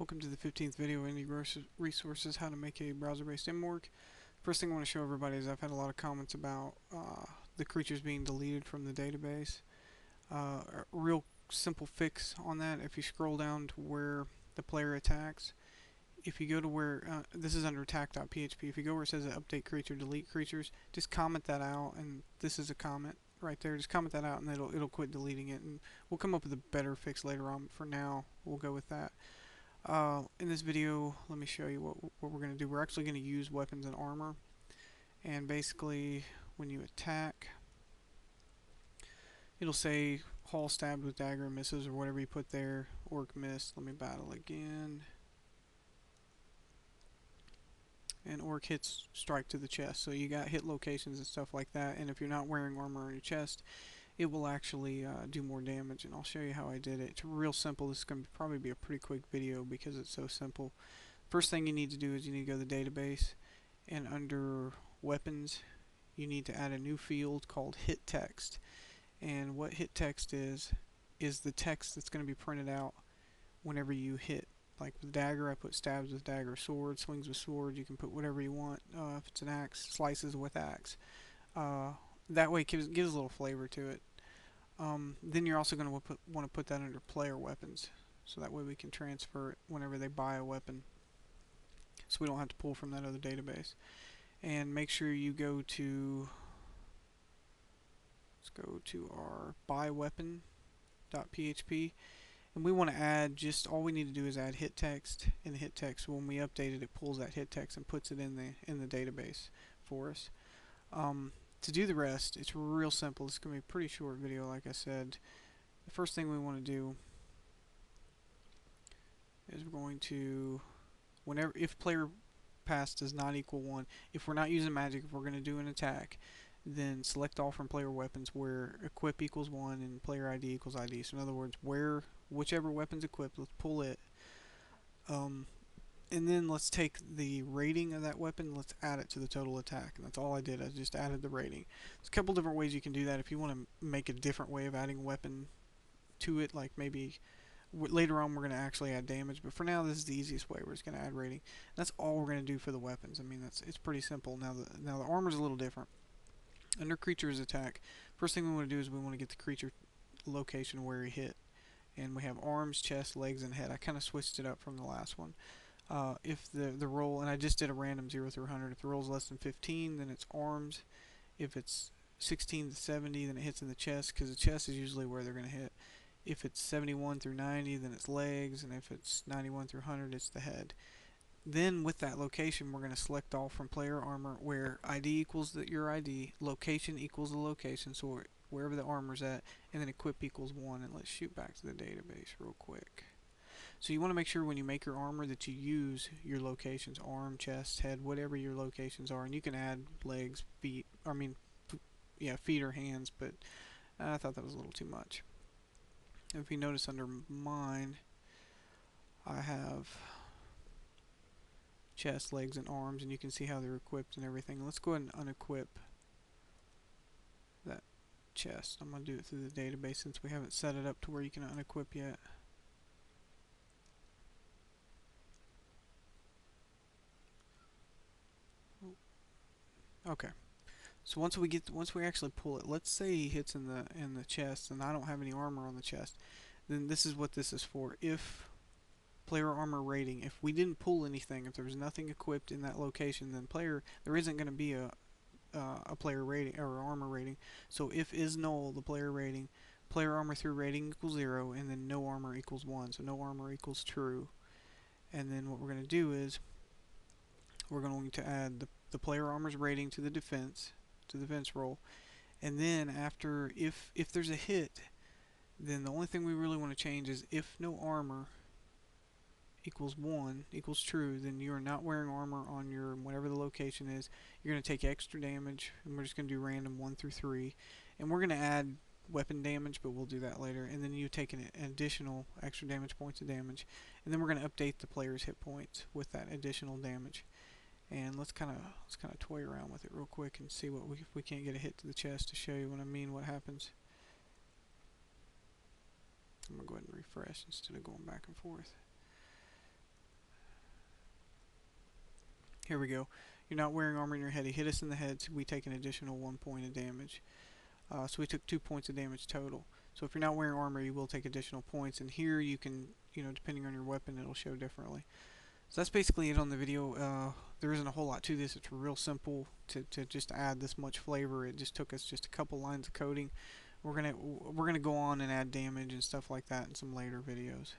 Welcome to the 15th video in resources how to make a browser-based mmorg. First thing I want to show everybody is I've had a lot of comments about the creatures being deleted from the database. A real simple fix on that, if you scroll down to where the player attacks, if you go to where, this is under attack.php, if you go where it says update creature, delete creatures, just comment that out, and this is a comment right there, just comment that out and it'll quit deleting it, and we'll come up with a better fix later on, but for now we'll go with that. In this video, let me show you what we're going to do. We're actually going to use weapons and armor, and basically when you attack, it'll say Hall stabbed with dagger misses or whatever you put there. Orc missed. Let me battle again. And orc hits strike to the chest. So you got hit locations and stuff like that, and if you're not wearing armor on your chest, it will actually do more damage, and I'll show you how I did it. It's real simple. This is going to probably be a pretty quick video because it's so simple. First thing you need to do is you need to go to the database, and under weapons you need to add a new field called hit text. And what hit text is the text that's going to be printed out whenever you hit. Like with dagger, I put stabs with dagger, sword, swings with sword. You can put whatever you want. If it's an axe, slices with axe. That way it gives a little flavor to it. Then you're also going to want to put that under player weapons, so that way we can transfer it whenever they buy a weapon, so we don't have to pull from that other database. And make sure you go to, let's go to our buyweapon.php, and we want to add, just all we need to do is add hit text, and the hit text, when we update it, it pulls that hit text and puts it in the database for us. To do the rest, it's real simple. It's going to be a pretty short video, like I said. The first thing we want to do is we're going to, if player pass does not equal 1, if we're not using magic, if we're going to do an attack, then select all from player weapons where equip equals 1 and player ID equals ID. So in other words, whichever weapon's equipped, let's pull it. And then let's take the rating of that weapon, let's add it to the total attack. And that's all I did. I just added the rating. There's a couple different ways you can do that. If you want to make a different way of adding a weapon to it, like maybe later on we're going to actually add damage, but for now this is the easiest way. We're just going to add rating. That's all we're going to do for the weapons. I mean, it's pretty simple. Now the armor's a little different. Under creature's attack, first thing we want to do is we want to get the creature location where he hit. And we have arms, chest, legs, and head. I kind of switched it up from the last one. If the roll, and I just did a random 0 through 100, if the roll is less than 15, then it's arms. If it's 16 to 70, then it hits in the chest, because the chest is usually where they're going to hit. If it's 71 through 90, then it's legs, and if it's 91 through 100, it's the head. Then with that location, we're going to select all from player armor, where ID equals your ID, location equals the location, so wherever the armor's at, and then equip equals 1, and let's shoot back to the database real quick. So you want to make sure when you make your armor that you use your locations, arm, chest, head, whatever your locations are, and you can add legs, feet, feet or hands, but I thought that was a little too much. If you notice under mine, I have chest, legs, and arms, and you can see how they're equipped and everything. Let's go ahead and unequip that chest. I'm going to do it through the database since we haven't set it up to where you can unequip yet. Okay. So once we actually pull it, let's say he hits in the chest, and I don't have any armor on the chest, then this is what this is for. If player armor rating, if we didn't pull anything, if there was nothing equipped in that location, then there isn't going to be a player rating or armor rating. So if is null, the player rating, player armor through rating equals 0, and then no armor equals 1. So no armor equals true. And then what we're going to do is we're going to add the player armor's rating to the defense roll, and then after, if there's a hit, then the only thing we really want to change is if no armor equals 1 equals true, then you are not wearing armor on your whatever the location is. You're going to take extra damage, and we're just going to do random 1 through 3, and we're going to add weapon damage, but we'll do that later. And then you take an additional extra damage points of damage, and then we're going to update the player's hit points with that additional damage. And let's kind of toy around with it real quick and see if we can't get a hit to the chest to show you what I mean, what happens. I'm gonna go ahead and refresh instead of going back and forth. Here we go. You're not wearing armor in your head. He hit us in the head, so we take an additional 1 point of damage. So we took 2 points of damage total. So if you're not wearing armor, you will take additional points. And here you can, depending on your weapon, it'll show differently. So that's basically it on the video. There isn't a whole lot to this. It's real simple to just add this much flavor. It just took us just a couple lines of coding. We're gonna go on and add damage and stuff like that in some later videos.